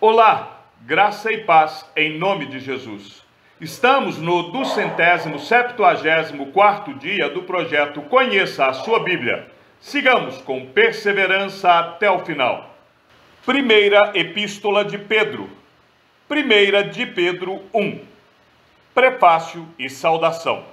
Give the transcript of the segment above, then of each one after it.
Olá, graça e paz em nome de Jesus. Estamos no 274º dia do projeto Conheça a Sua Bíblia. Sigamos com perseverança até o final. Primeira Epístola de Pedro. 1 de Pedro 1. Prefácio e saudação.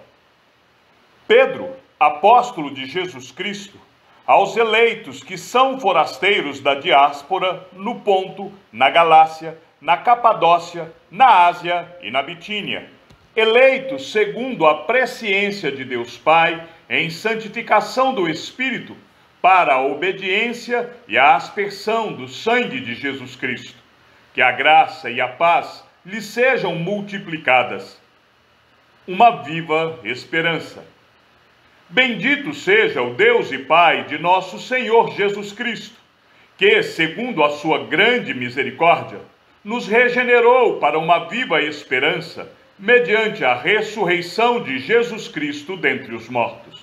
Pedro, apóstolo de Jesus Cristo, aos eleitos que são forasteiros da diáspora no Ponto, na Galácia, na Capadócia, na Ásia e na Bitínia, eleitos segundo a presciência de Deus Pai, em santificação do Espírito, para a obediência e a aspersão do sangue de Jesus Cristo. Que a graça e a paz lhes sejam multiplicadas. Uma viva esperança. Bendito seja o Deus e Pai de nosso Senhor Jesus Cristo, que, segundo a sua grande misericórdia, nos regenerou para uma viva esperança, mediante a ressurreição de Jesus Cristo dentre os mortos,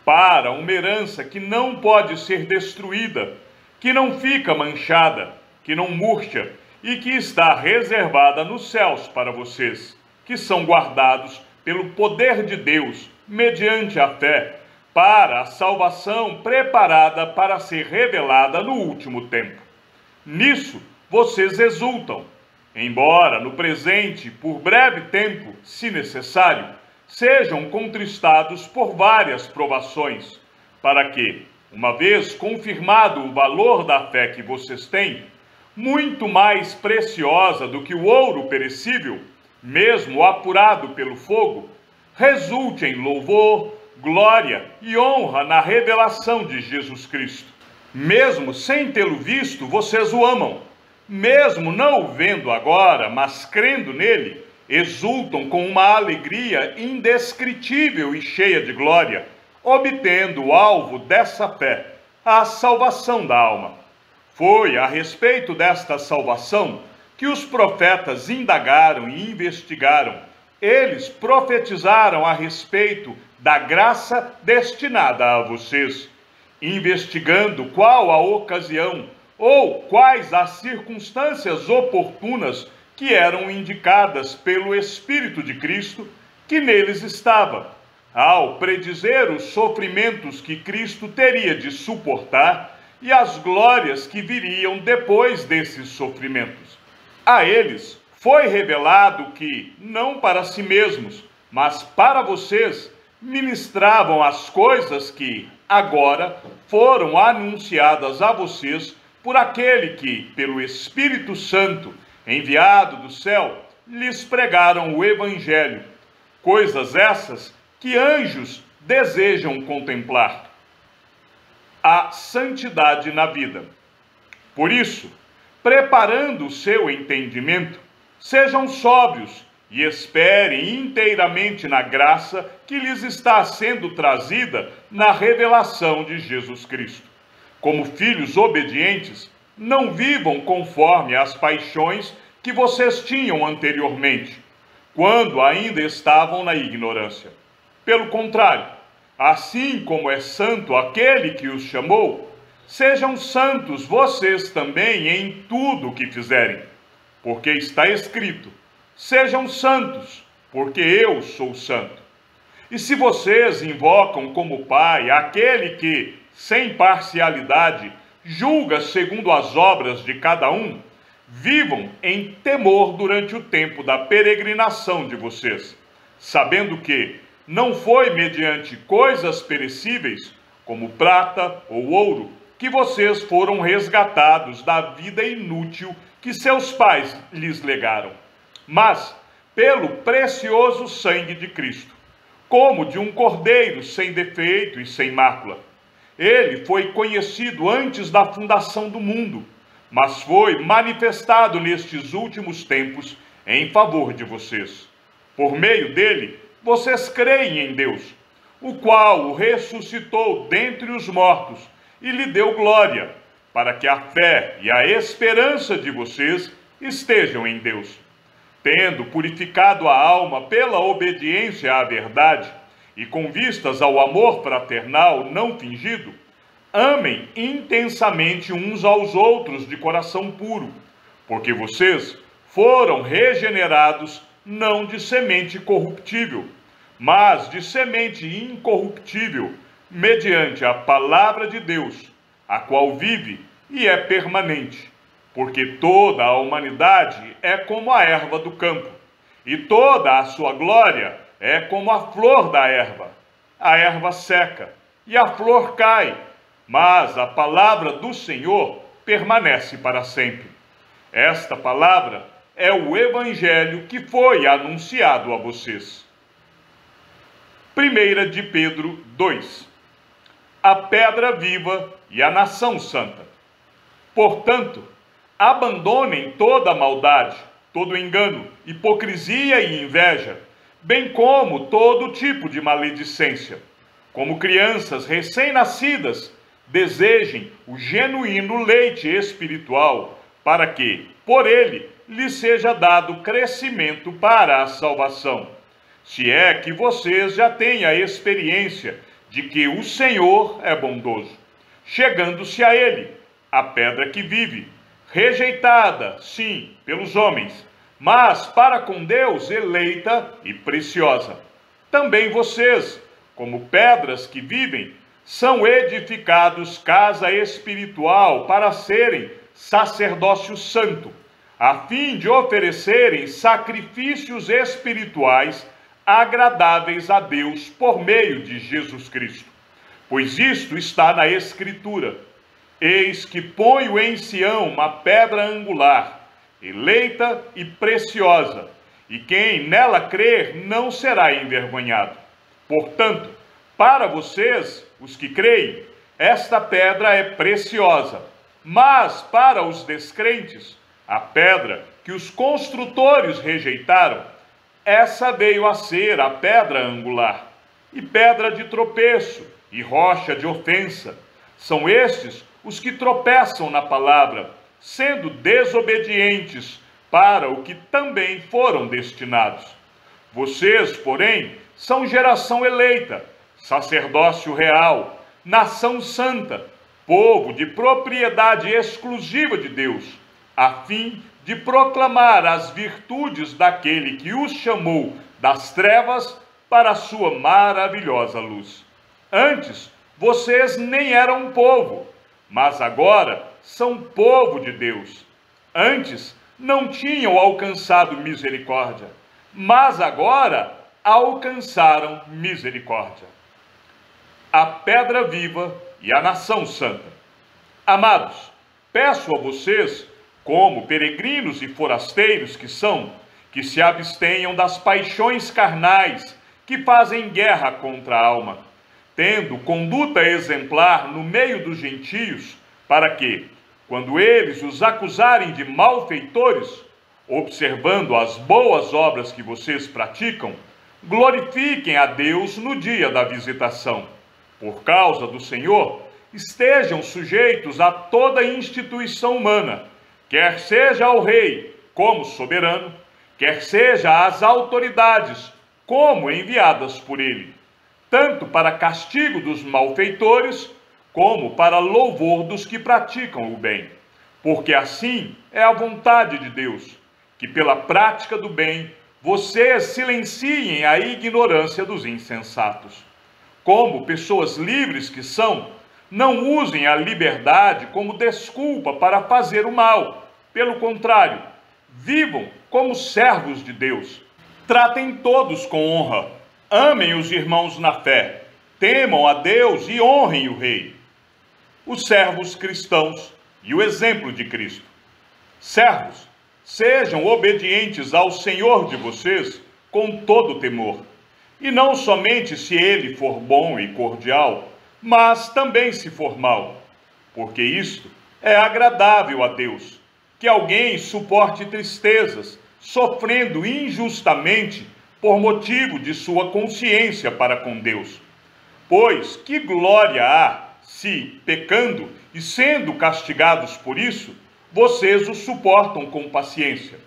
para uma herança que não pode ser destruída, que não fica manchada, que não murcha e que está reservada nos céus para vocês, que são guardados pelo poder de Deus, mediante a fé, para a salvação preparada para ser revelada no último tempo. Nisso vocês exultam, embora no presente, por breve tempo, se necessário, sejam contristados por várias provações, para que, uma vez confirmado o valor da fé que vocês têm, muito mais preciosa do que o ouro perecível, mesmo apurado pelo fogo, resulte em louvor, glória e honra na revelação de Jesus Cristo. Mesmo sem tê-lo visto, vocês o amam. Mesmo não o vendo agora, mas crendo nele, exultam com uma alegria indescritível e cheia de glória, obtendo o alvo dessa fé, a salvação da alma. Foi a respeito desta salvação que os profetas indagaram e investigaram. Eles profetizaram a respeito da graça destinada a vocês, investigando qual a ocasião ou quais as circunstâncias oportunas que eram indicadas pelo Espírito de Cristo que neles estava, ao predizer os sofrimentos que Cristo teria de suportar e as glórias que viriam depois desses sofrimentos. A eles foi revelado que, não para si mesmos, mas para vocês, ministravam as coisas que, agora, foram anunciadas a vocês por aquele que, pelo Espírito Santo, enviado do céu, lhes pregaram o Evangelho, coisas essas que anjos desejam contemplar. A santidade na vida. Por isso, preparando o seu entendimento, sejam sóbrios e esperem inteiramente na graça que lhes está sendo trazida na revelação de Jesus Cristo. Como filhos obedientes, não vivam conforme as paixões que vocês tinham anteriormente, quando ainda estavam na ignorância. Pelo contrário, assim como é santo aquele que os chamou, sejam santos vocês também em tudo o que fizerem, porque está escrito: sejam santos, porque eu sou santo. E se vocês invocam como Pai aquele que, sem parcialidade, julga segundo as obras de cada um, vivam em temor durante o tempo da peregrinação de vocês, sabendo que não foi mediante coisas perecíveis, como prata ou ouro, que vocês foram resgatados da vida inútil que seus pais lhes legaram, mas pelo precioso sangue de Cristo, como de um cordeiro sem defeito e sem mácula. Ele foi conhecido antes da fundação do mundo, mas foi manifestado nestes últimos tempos em favor de vocês. Por meio dele, vocês creem em Deus, o qual o ressuscitou dentre os mortos e lhe deu glória, para que a fé e a esperança de vocês estejam em Deus. Tendo purificado a alma pela obediência à verdade e com vistas ao amor fraternal não fingido, amem intensamente uns aos outros de coração puro, porque vocês foram regenerados não de semente corruptível, mas de semente incorruptível, mediante a palavra de Deus, a qual vive e é permanente. Porque toda a humanidade é como a erva do campo, e toda a sua glória é como a flor da erva. A erva seca e a flor cai, mas a palavra do Senhor permanece para sempre. Esta palavra é o evangelho que foi anunciado a vocês. 1 de Pedro 2. A pedra viva e a nação santa. Portanto, abandonem toda maldade, todo engano, hipocrisia e inveja, bem como todo tipo de maledicência. Como crianças recém-nascidas, desejem o genuíno leite espiritual, para que, por ele, lhes seja dado crescimento para a salvação. Se é que vocês já têm a experiência de que o Senhor é bondoso, chegando-se a ele, a pedra que vive, rejeitada, sim, pelos homens, mas para com Deus eleita e preciosa. Também vocês, como pedras que vivem, são edificados casa espiritual para serem sacerdócio santo, a fim de oferecerem sacrifícios espirituais agradáveis a Deus por meio de Jesus Cristo. Pois isto está na Escritura: eis que ponho em Sião uma pedra angular, eleita e preciosa, e quem nela crer não será envergonhado. Portanto, para vocês, os que creem, esta pedra é preciosa, mas para os descrentes, a pedra que os construtores rejeitaram, essa veio a ser a pedra angular, e pedra de tropeço, e rocha de ofensa. São estes os que tropeçam na palavra, sendo desobedientes para o que também foram destinados. Vocês, porém, são geração eleita, sacerdócio real, nação santa, povo de propriedade exclusiva de Deus, a fim de proclamar as virtudes daquele que os chamou das trevas para a sua maravilhosa luz. Antes, vocês nem eram um povo, mas agora são povo de Deus. Antes, não tinham alcançado misericórdia, mas agora alcançaram misericórdia. A pedra viva e a nação santa. Amados, peço a vocês, como peregrinos e forasteiros que são, que se abstenham das paixões carnais que fazem guerra contra a alma, tendo conduta exemplar no meio dos gentios, para que, quando eles os acusarem de malfeitores, observando as boas obras que vocês praticam, glorifiquem a Deus no dia da visitação. Por causa do Senhor, estejam sujeitos a toda instituição humana, quer seja ao rei como soberano, quer seja às autoridades como enviadas por ele, tanto para castigo dos malfeitores, como para louvor dos que praticam o bem. Porque assim é a vontade de Deus, que pela prática do bem vocês silenciem a ignorância dos insensatos. Como pessoas livres que são, não usem a liberdade como desculpa para fazer o mal. Pelo contrário, vivam como servos de Deus. Tratem todos com honra. Amem os irmãos na fé. Temam a Deus e honrem o rei. Os servos cristãos e o exemplo de Cristo. Servos, sejam obedientes ao Senhor de vocês com todo temor. E não somente se ele for bom e cordial, mas também se for mal. Porque isto é agradável a Deus, que alguém suporte tristezas, sofrendo injustamente por motivo de sua consciência para com Deus. Pois que glória há se, pecando e sendo castigados por isso, vocês o suportam com paciência.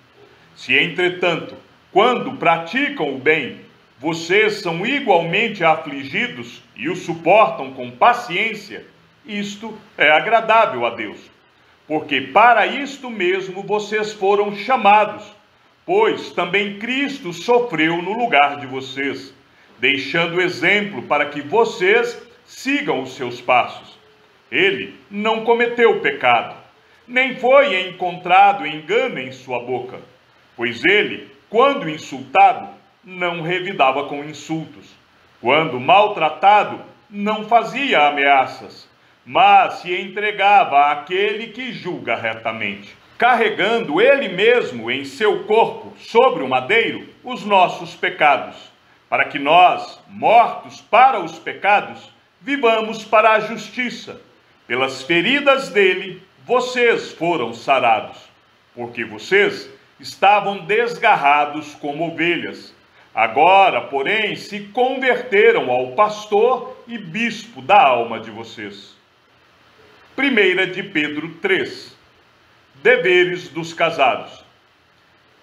Se, entretanto, quando praticam o bem, vocês são igualmente afligidos e o suportam com paciência, isto é agradável a Deus. porque para isto mesmo vocês foram chamados, pois também Cristo sofreu no lugar de vocês, deixando exemplo para que vocês sigam os seus passos. Ele não cometeu pecado, nem foi encontrado engano em sua boca, pois ele, quando insultado, não revidava com insultos. Quando maltratado, não fazia ameaças, mas se entregava àquele que julga retamente, carregando ele mesmo em seu corpo, sobre o madeiro, os nossos pecados, para que nós, mortos para os pecados, vivamos para a justiça. Pelas feridas dele, vocês foram sarados, porque vocês estavam desgarrados como ovelhas. Agora, porém, se converteram ao pastor e bispo da alma de vocês. 1 de Pedro 3. Deveres dos casados.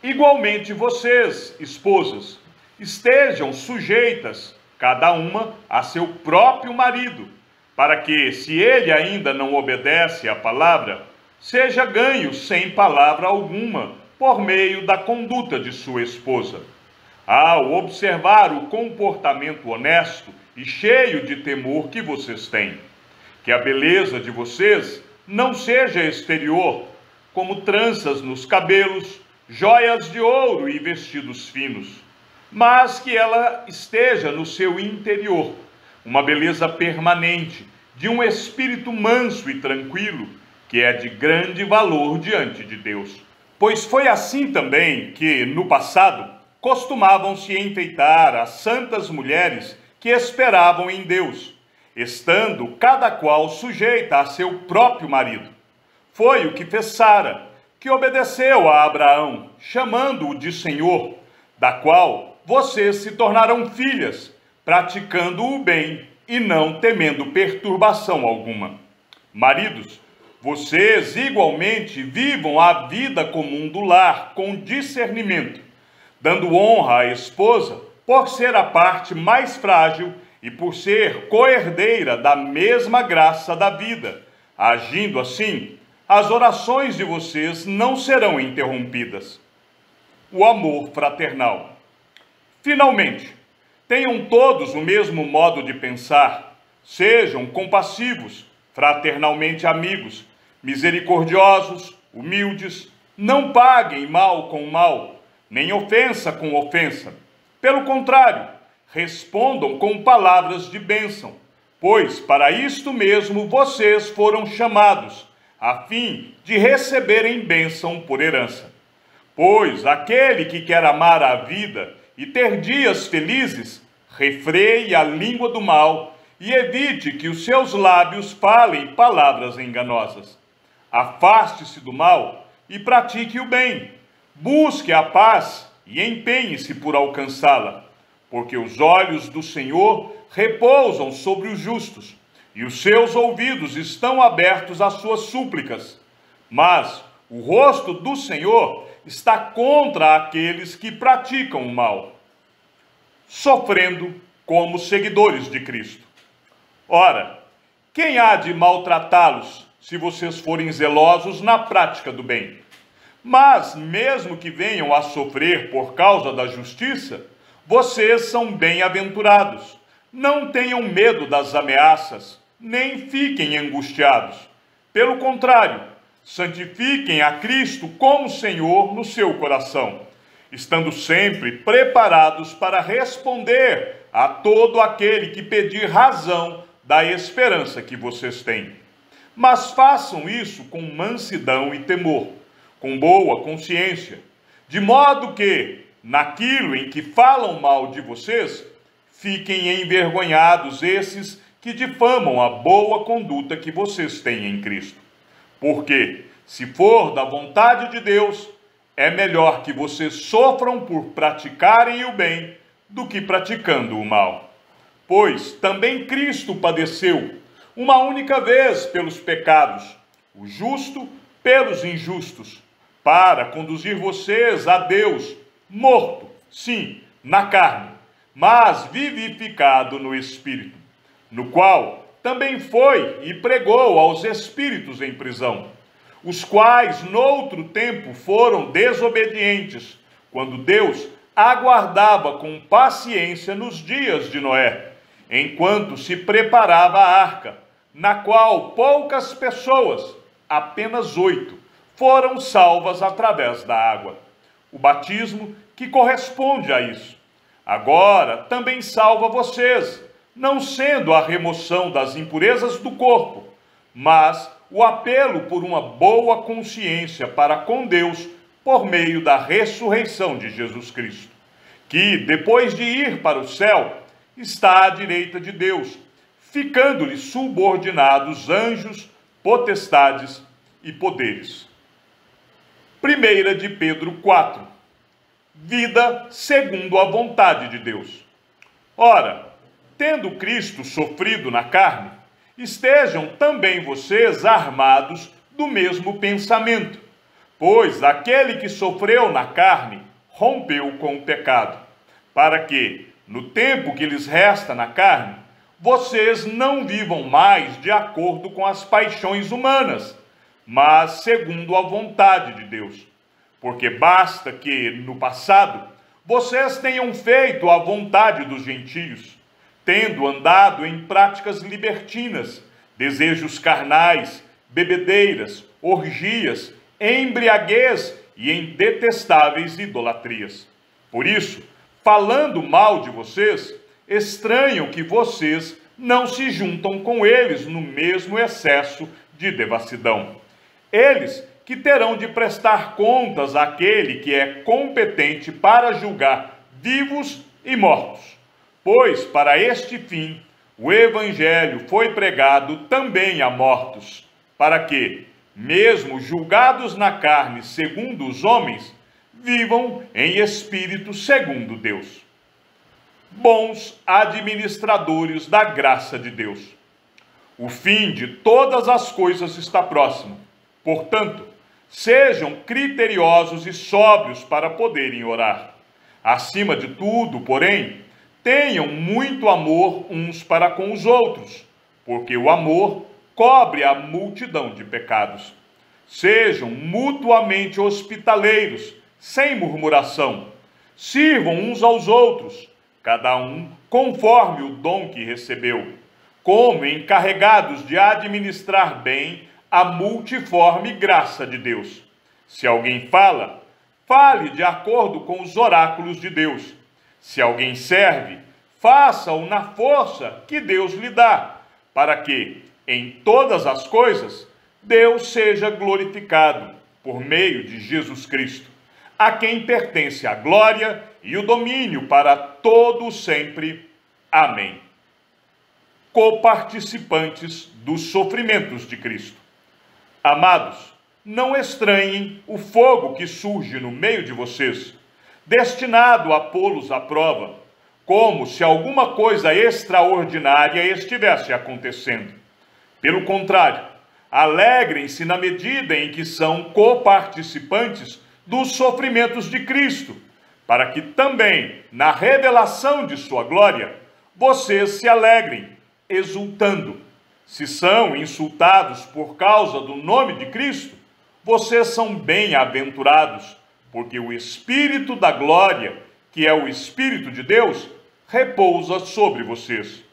Igualmente vocês, esposas, estejam sujeitas, cada uma, a seu próprio marido, para que, se ele ainda não obedece à palavra, seja ganho sem palavra alguma, por meio da conduta de sua esposa. Ao observar o comportamento honesto e cheio de temor que vocês têm, que a beleza de vocês não seja exterior, como tranças nos cabelos, joias de ouro e vestidos finos, mas que ela esteja no seu interior, uma beleza permanente, de um espírito manso e tranquilo, que é de grande valor diante de Deus. Pois foi assim também que, no passado, costumavam se enfeitar as santas mulheres que esperavam em Deus, estando cada qual sujeita a seu próprio marido. Foi o que fez Sara, que obedeceu a Abraão, chamando-o de Senhor, da qual vocês se tornaram filhas, praticando o bem e não temendo perturbação alguma. Maridos, vocês igualmente vivam a vida comum do lar com discernimento, dando honra à esposa por ser a parte mais frágil e por ser coerdeira da mesma graça da vida. Agindo assim, as orações de vocês não serão interrompidas. O amor fraternal. Finalmente, tenham todos o mesmo modo de pensar, sejam compassivos, fraternalmente amigos, misericordiosos, humildes, não paguem mal com mal, nem ofensa com ofensa. Pelo contrário, respondam com palavras de bênção, pois para isto mesmo vocês foram chamados, a fim de receberem bênção por herança. Pois aquele que quer amar a vida e ter dias felizes, refreie a língua do mal e evite que os seus lábios falem palavras enganosas. Afaste-se do mal e pratique o bem. Busque a paz e empenhe-se por alcançá-la, porque os olhos do Senhor repousam sobre os justos, e os seus ouvidos estão abertos às suas súplicas. Mas o rosto do Senhor está contra aqueles que praticam o mal, sofrendo como seguidores de Cristo. Ora, quem há de maltratá-los se vocês forem zelosos na prática do bem? Mas, mesmo que venham a sofrer por causa da justiça, vocês são bem-aventurados. Não tenham medo das ameaças, nem fiquem angustiados. Pelo contrário, santifiquem a Cristo como Senhor no seu coração, estando sempre preparados para responder a todo aquele que pedir razão da esperança que vocês têm. Mas façam isso com mansidão e temor, com boa consciência, de modo que, naquilo em que falam mal de vocês, fiquem envergonhados esses que difamam a boa conduta que vocês têm em Cristo. Porque, se for da vontade de Deus, é melhor que vocês sofram por praticarem o bem do que praticando o mal. Pois também Cristo padeceu uma única vez pelos pecados, o justo pelos injustos, para conduzir vocês a Deus, morto, sim, na carne, mas vivificado no Espírito, no qual também foi e pregou aos espíritos em prisão, os quais noutro tempo foram desobedientes, quando Deus aguardava com paciência nos dias de Noé, enquanto se preparava a arca, na qual poucas pessoas, apenas 8, foram salvas através da água. O batismo que corresponde a isso. Agora também salva vocês, não sendo a remoção das impurezas do corpo, mas o apelo por uma boa consciência para com Deus por meio da ressurreição de Jesus Cristo, que, depois de ir para o céu, está à direita de Deus, ficando-lhe subordinados anjos, potestades e poderes. 1 de Pedro 4. Vida segundo a vontade de Deus. Ora, tendo Cristo sofrido na carne, estejam também vocês armados do mesmo pensamento, pois aquele que sofreu na carne rompeu com o pecado, para que, no tempo que lhes resta na carne, vocês não vivam mais de acordo com as paixões humanas, mas segundo a vontade de Deus. Porque basta que, no passado, vocês tenham feito a vontade dos gentios, tendo andado em práticas libertinas, desejos carnais, bebedeiras, orgias, embriaguez e em detestáveis idolatrias. Por isso, falando mal de vocês, estranham que vocês não se juntam com eles no mesmo excesso de devassidão. Eles que terão de prestar contas àquele que é competente para julgar vivos e mortos. Pois, para este fim, o Evangelho foi pregado também a mortos, para que, mesmo julgados na carne segundo os homens, vivam em espírito segundo Deus. Bons administradores da graça de Deus. O fim de todas as coisas está próximo. Portanto, sejam criteriosos e sóbrios para poderem orar. Acima de tudo, porém, tenham muito amor uns para com os outros, porque o amor cobre a multidão de pecados. Sejam mutuamente hospitaleiros, sem murmuração. Sirvam uns aos outros, cada um conforme o dom que recebeu, como encarregados de administrar bem a multiforme graça de Deus. Se alguém fala, fale de acordo com os oráculos de Deus. Se alguém serve, faça-o na força que Deus lhe dá, para que, em todas as coisas, Deus seja glorificado por meio de Jesus Cristo, a quem pertence a glória e o domínio para todo sempre. Amém. Coparticipantes dos sofrimentos de Cristo. Amados, não estranhem o fogo que surge no meio de vocês, destinado a pô-los à prova, como se alguma coisa extraordinária estivesse acontecendo. Pelo contrário, alegrem-se na medida em que são coparticipantes dos sofrimentos de Cristo, para que também, na revelação de sua glória, vocês se alegrem, exultando. Se são insultados por causa do nome de Cristo, vocês são bem-aventurados, porque o Espírito da glória, que é o Espírito de Deus, repousa sobre vocês.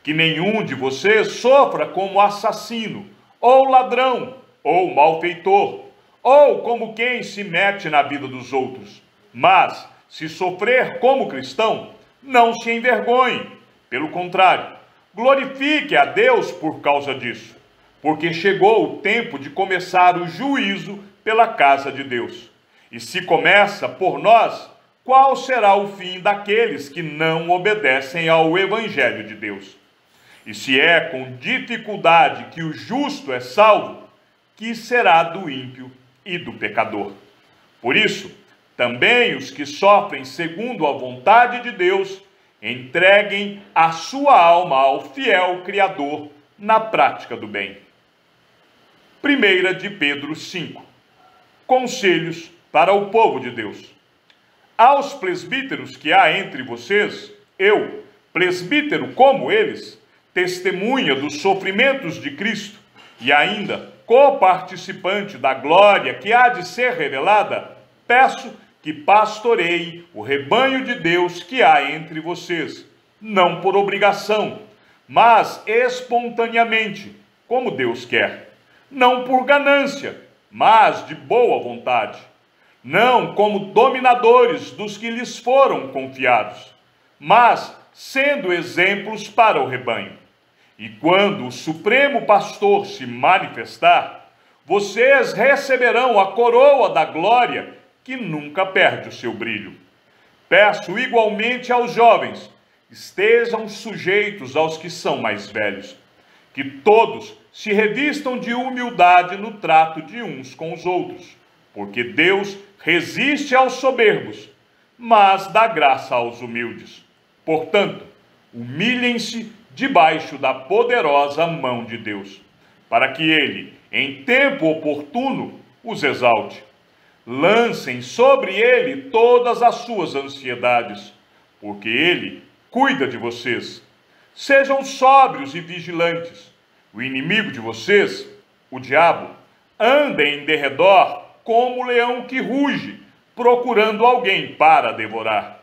Que nenhum de vocês sofra como assassino, ou ladrão, ou malfeitor, ou como quem se mete na vida dos outros. Mas, se sofrer como cristão, não se envergonhe. Pelo contrário, glorifique a Deus por causa disso, porque chegou o tempo de começar o juízo pela casa de Deus. E se começa por nós, qual será o fim daqueles que não obedecem ao Evangelho de Deus? E se é com dificuldade que o justo é salvo, que será do ímpio e do pecador? Por isso, também os que sofrem segundo a vontade de Deus, entreguem a sua alma ao fiel Criador na prática do bem. 1 de Pedro 5. Conselhos para o povo de Deus. Aos presbíteros que há entre vocês, eu, presbítero como eles, testemunha dos sofrimentos de Cristo, e ainda coparticipante da glória que há de ser revelada, peço que pastoreie o rebanho de Deus que há entre vocês, não por obrigação, mas espontaneamente, como Deus quer, não por ganância, mas de boa vontade, não como dominadores dos que lhes foram confiados, mas sendo exemplos para o rebanho. E quando o Supremo Pastor se manifestar, vocês receberão a coroa da glória que nunca perde o seu brilho. Peço igualmente aos jovens, estejam sujeitos aos que são mais velhos, que todos se revistam de humildade no trato de uns com os outros, porque Deus resiste aos soberbos, mas dá graça aos humildes. Portanto, humilhem-se debaixo da poderosa mão de Deus, para que Ele, em tempo oportuno, os exalte. Lancem sobre Ele todas as suas ansiedades, porque Ele cuida de vocês. Sejam sóbrios e vigilantes. O inimigo de vocês, o diabo, anda em derredor como leão que ruge, procurando alguém para devorar.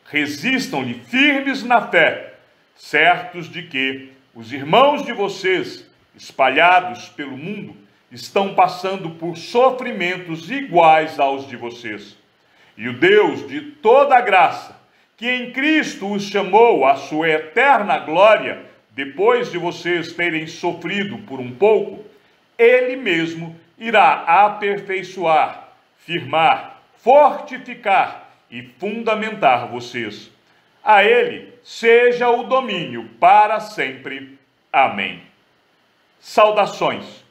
Resistam-lhe firmes na fé, certos de que os irmãos de vocês, espalhados pelo mundo, estão passando por sofrimentos iguais aos de vocês. E o Deus de toda a graça, que em Cristo os chamou à sua eterna glória, depois de vocês terem sofrido por um pouco, Ele mesmo irá aperfeiçoar, firmar, fortificar e fundamentar vocês. A Ele seja o domínio para sempre. Amém. Saudações.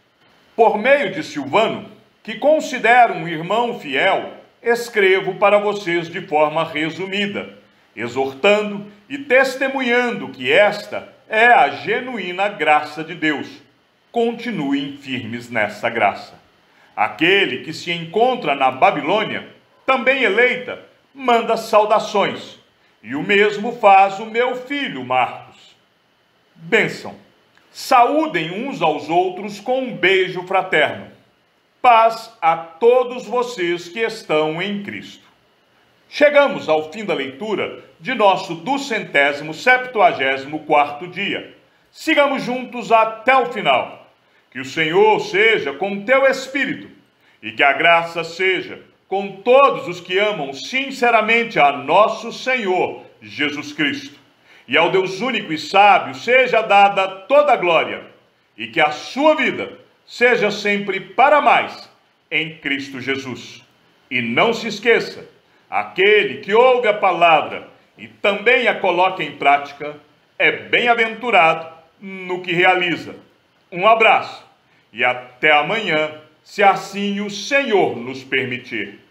Por meio de Silvano, que considero um irmão fiel, escrevo para vocês de forma resumida, exortando e testemunhando que esta é a genuína graça de Deus. Continuem firmes nessa graça. Aquele que se encontra na Babilônia, também eleita, manda saudações, e o mesmo faz o meu filho Marcos. Bênção. Saúdem uns aos outros com um beijo fraterno. Paz a todos vocês que estão em Cristo. Chegamos ao fim da leitura de nosso 274º dia. Sigamos juntos até o final. Que o Senhor seja com teu espírito e que a graça seja com todos os que amam sinceramente a nosso Senhor Jesus Cristo. E ao Deus único e sábio seja dada toda a glória, e que a sua vida seja sempre para mais em Cristo Jesus. E não se esqueça, aquele que ouve a palavra e também a coloca em prática, é bem-aventurado no que realiza. Um abraço e até amanhã, se assim o Senhor nos permitir.